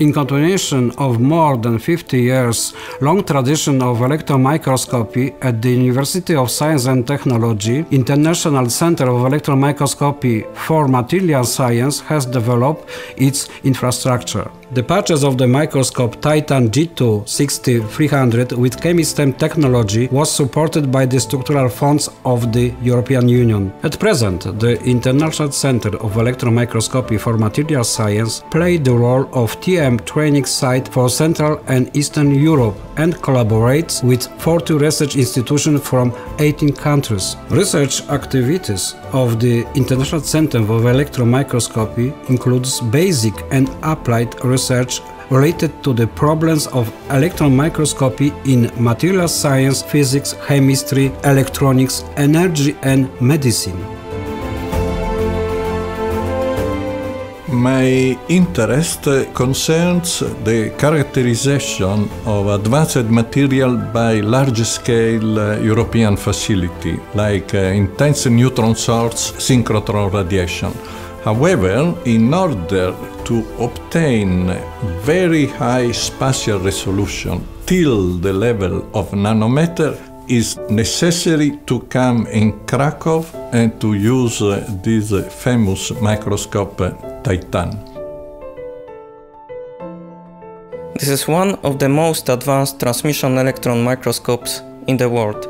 In continuation of more than 50 years long tradition of electron microscopy at the University of Science and Technology, International Center of Electron Microscopy for Material Science has developed its infrastructure. The purchase of the microscope Titan G2 6300 with ChemiStem technology was supported by the structural funds of the European Union. At present, the International Center of Electron Microscopy for Material Science played the role of TM training site for Central and Eastern Europe and collaborates with 40 research institutions from 18 countries. Research activities of the International Center of Electron Microscopy includes basic and applied research related to the problems of electron microscopy in material science, physics, chemistry, electronics, energy and medicine. My interest concerns the characterization of advanced material by large-scale European facility, like intense neutron source synchrotron radiation. However, in order to obtain very high spatial resolution till the level of nanometer, is necessary to come in Krakow and to use this famous microscope Titan. This is one of the most advanced transmission electron microscopes in the world.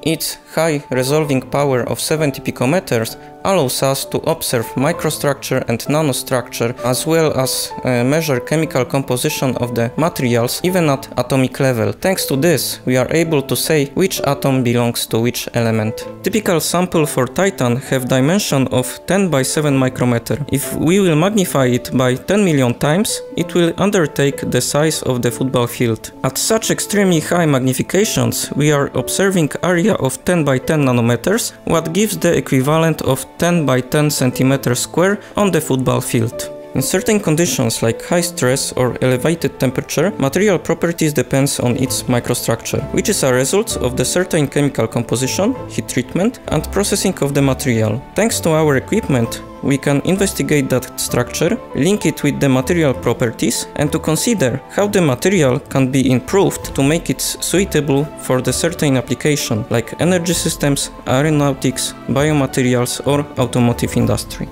Its high resolving power of 70 picometers allows us to observe microstructure and nanostructure, as well as measure chemical composition of the materials even at atomic level. Thanks to this, we are able to say which atom belongs to which element. Typical sample for Titan have dimension of 10 by 7 micrometer. If we will magnify it by 10 million times, it will undertake the size of the football field. At such extremely high magnifications, we are observing area of 10 by 10 nanometers, what gives the equivalent of 10 by 10 centimeters square on the football field. In certain conditions like high stress or elevated temperature, material properties depends on its microstructure, which is a result of the certain chemical composition, heat treatment and processing of the material. Thanks to our equipment, we can investigate that structure, link it with the material properties and to consider how the material can be improved to make it suitable for the certain application like energy systems, aeronautics, biomaterials or automotive industry.